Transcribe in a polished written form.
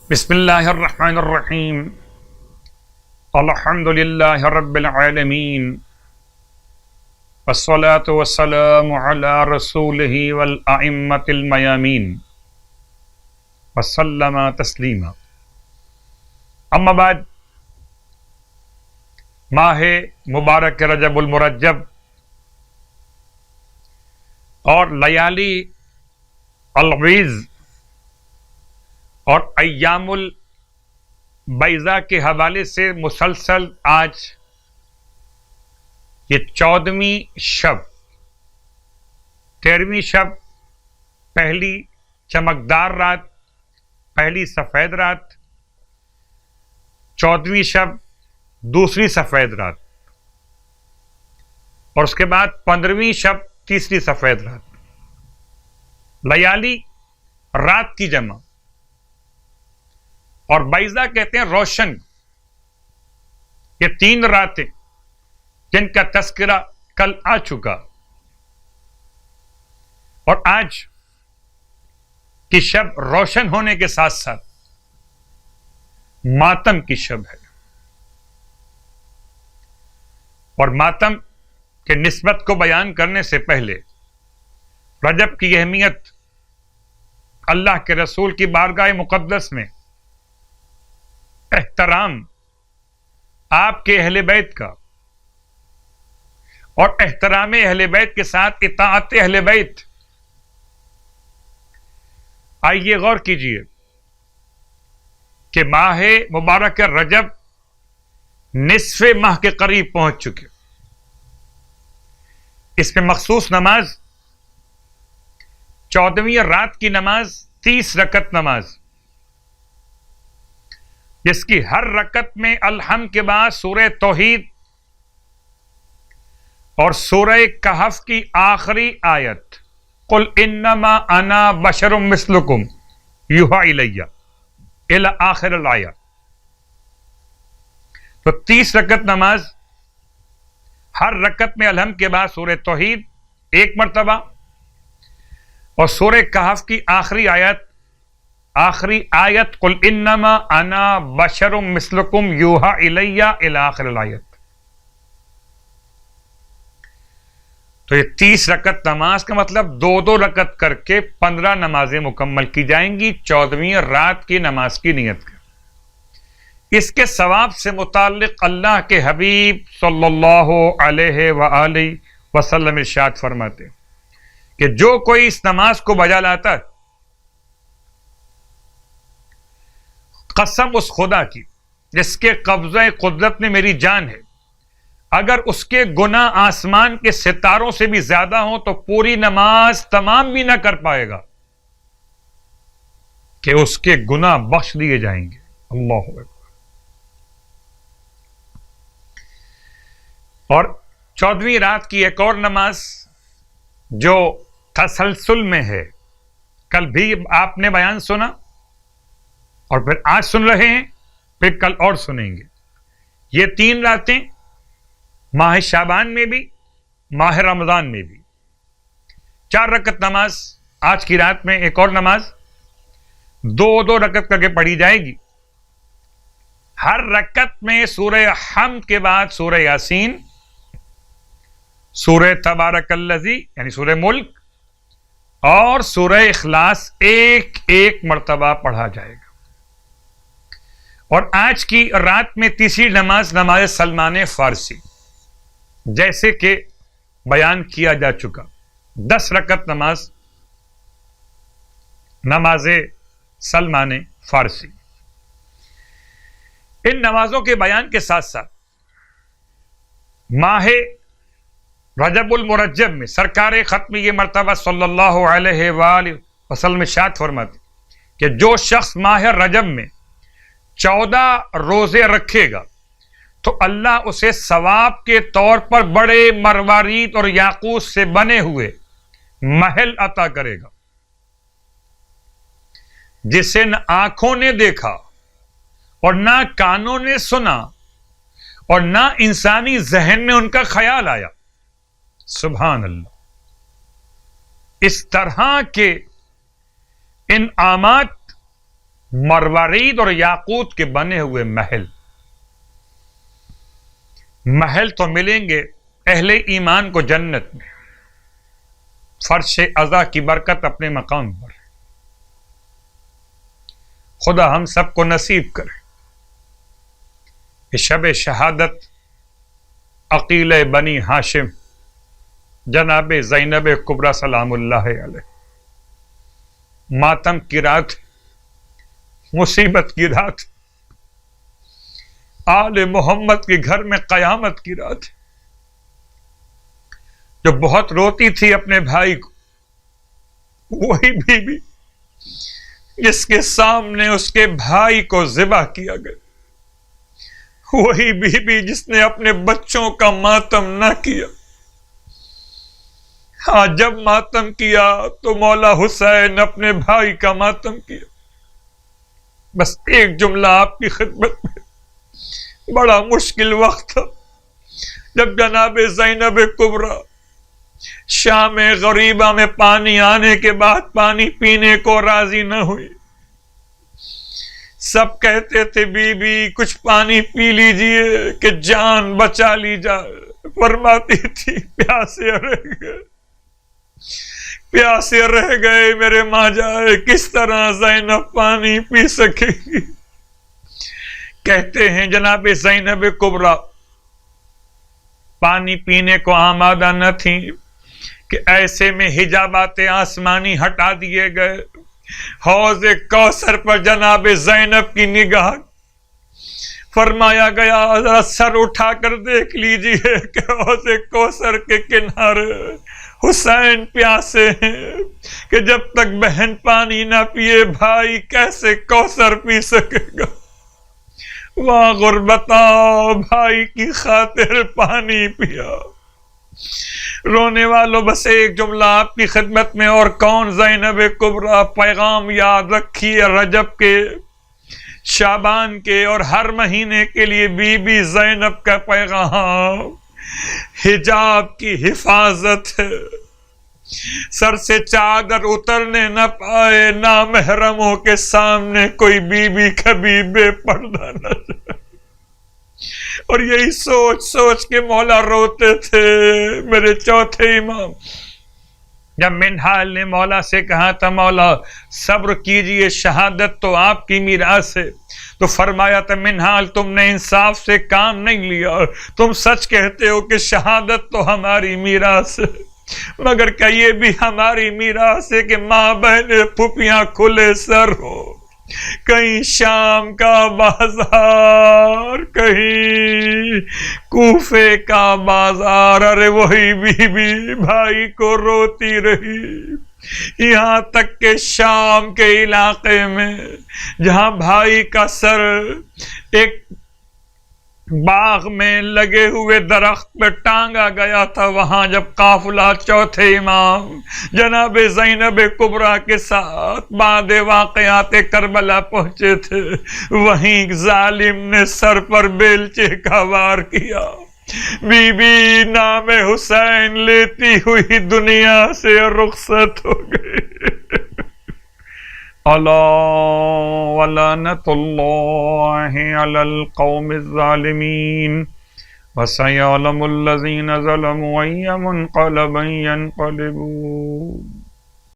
بسم اللہ الرحمن الرحیم الحمد للہ رب العالمین والصلاة والسلام علی رسولہ والائمة المیامین وسلم تسلیما. اما بعد، ماہ مبارک رجب المرجب اور لیالی الغیظ اور ایام البیضاء کے حوالے سے مسلسل آج یہ 14ویں شب، 13ویں شب پہلی چمکدار رات، پہلی سفید رات، 14ویں شب دوسری سفید رات، اور اس کے بعد 15ویں شب تیسری سفید رات. لیالی رات کی جمع، اور بیضاء کہتے ہیں روشن. یہ 3 راتیں جن کا تذکرہ کل آ چکا، اور آج کی شب روشن ہونے کے ساتھ ساتھ ماتم کی شب ہے. اور ماتم کے نسبت کو بیان کرنے سے پہلے رجب کی اہمیت، اللہ کے رسول کی بارگاہ مقدس میں احترام آپ کے اہل بیت کا، اور احترام اہل بیت کے ساتھ اطاعت اہل بیت. آئیے غور کیجئے کہ ماہ مبارک رجب نصف ماہ کے قریب پہنچ چکے. اس میں مخصوص نماز 14ویں رات کی نماز 30 رکعت نماز، جس کی ہر رکعت میں الحمد کے بعد سورہ توحید اور سورہ کہف کی آخری آیت قل انما انا بشر مثلکم یوحی الی الی آخر الآیہ. تو 30 رکعت نماز، ہر رکعت میں الحمد کے بعد سورہ توحید 1 مرتبہ اور سورہ کہف کی آخری آیت قل انما انا بشر مثلکم یوحی الی الی آخر الآیت. تو یہ 30 رکعت نماز کا مطلب 2 رکعت کر کے 15 نمازیں مکمل کی جائیں گی 14ویں رات کی نماز کی نیت کا. اس کے ثواب سے متعلق اللہ کے حبیب صلی اللہ علیہ وآلہ وسلم ارشاد فرماتے کہ جو کوئی اس نماز کو بجا لاتا ہے، قسم اس خدا کی جس کے قبضہ قدرت میں میری جان ہے، اگر اس کے گناہ آسمان کے ستاروں سے بھی زیادہ ہوں تو پوری نماز تمام بھی نہ کر پائے گا کہ اس کے گناہ بخش دیے جائیں گے. اللہ اکبر. اور 14ویں رات کی ایک اور نماز جو تسلسل میں ہے، کل بھی آپ نے بیان سنا اور پھر آج سن رہے ہیں، پھر کل اور سنیں گے. یہ 3 راتیں ماہ شعبان میں بھی، ماہ رمضان میں بھی 4 رکعت نماز. آج کی رات میں ایک اور نماز 2 رکعت کر کے پڑھی جائے گی. ہر رکعت میں سورہ حمد کے بعد سورہ یاسین، سورہ تبارک الذی یعنی سورہ ملک اور سورہ اخلاص ایک مرتبہ پڑھا جائے گا. اور آج کی رات میں تیسری نماز، نماز سلمان فارسی، جیسے کہ بیان کیا جا چکا 10 رکعت نماز سلمان فارسی. ان نمازوں کے بیان کے ساتھ ساتھ ماہ رجب المرجب میں سرکار ختم یہ مرتبہ صلی اللہ علیہ وآلہ وسلم ارشاد فرماتے کہ جو شخص ماہ رجب میں 14 روزے رکھے گا تو اللہ اسے ثواب کے طور پر بڑے مروارید اور یاقوت سے بنے ہوئے محل عطا کرے گا، جسے نہ آنکھوں نے دیکھا اور نہ کانوں نے سنا اور نہ انسانی ذہن میں ان کا خیال آیا. سبحان اللہ. اس طرح کے انعامات مروارید اور یاقوت کے بنے ہوئے محل تو ملیں گے اہل ایمان کو جنت میں، فرش عزا کی برکت اپنے مقام پر۔ خدا ہم سب کو نصیب کرے کہ شب شہادت عقیل بنی ہاشم جناب زینب کبریٰ سلام اللہ علیہ، ماتم کی رات، مصیبت کی رات، آل محمد کے گھر میں قیامت کی رات، جو بہت روتی تھی اپنے بھائی کو، وہی بی بی جس کے سامنے اس کے بھائی کو ذبح کیا گیا، وہی بی بی جس نے اپنے بچوں کا ماتم نہ کیا۔ ہاں، جب ماتم کیا تو مولا حسین اپنے بھائی کا ماتم کیا۔ بس ایک جملہ آپ کی خدمت میں، بڑا مشکل وقت تھا جب جناب زینب کبریٰ شام غریبہ میں پانی آنے کے بعد پانی پینے کو راضی نہ ہوئی۔ سب کہتے تھے بی بی کچھ پانی پی لیجئے کہ جان بچا لی جائے، فرماتی تھی پیاسے رہ گئے میرے ماں جائے، کس طرح زینب پانی پی سکے گی۔ کہتے ہیں جناب زینب کبریٰ پانی پینے کو آمادہ نہ تھی کہ ایسے میں حجابات آسمانی ہٹا دیے گئے، حوض کوثر پر جناب زینب کی نگاہ، فرمایا گیا ذرا سر اٹھا کر دیکھ لیجئے کہ حوض کوثر کے کنارے حسین پیاسے ہیں کہ جب تک بہن پانی نہ پیے بھائی کیسے کوثر پی سکے گا۔ واہ غربتا، بھائی کی خاطر پانی پیا۔ رونے والوں بس ایک جملہ آپ کی خدمت میں، اور کون زینب کبریٰ، پیغام یاد رکھیے، رجب کے، شعبان کے اور ہر مہینے کے لیے بی بی زینب کا پیغام حجاب کی حفاظت ہے۔ سر سے چادر اترنے نہ پائے، نامحرموں کے سامنے کوئی بی بی کبھی بے پردہ نہ جائے۔ اور یہی سوچ سوچ کے مولا روتے تھے۔ میرے چوتھے امام جب منہال نے مولا سے کہا تھا مولا صبر کیجئے، شہادت تو آپ کی میراث ہے، تو فرمایا تھا منہال تم نے انصاف سے کام نہیں لیا، تم سچ کہتے ہو کہ شہادت تو ہماری میراث ہے، مگر کیا یہ بھی ہماری میراث ہے کہ ماں بہنیں پھوپھیاں کھلے سر ہو، کہیں شام کا بازار، کہیں کوفے کا بازار، ارے وہی بی بی بھائی کو روتی رہی، یہاں تک کہ شام کے علاقے میں جہاں بھائی کا سر ایک باغ میں لگے ہوئے درخت پہ ٹانگا گیا تھا، وہاں جب قافلہ چوتھے امام جناب زینب کبریٰ کے ساتھ بعد واقعات کربلا پہنچے تھے، وہیں ظالم نے سر پر بیلچے کا وار کیا، بی بی نام حسین لیتی ہوئی دنیا سے رخصت ہو گئی۔ الا ولعنۃ اللہ علی القوم الظالمین وسیعلم الذین ظلموا ای منقلب ینقلبون۔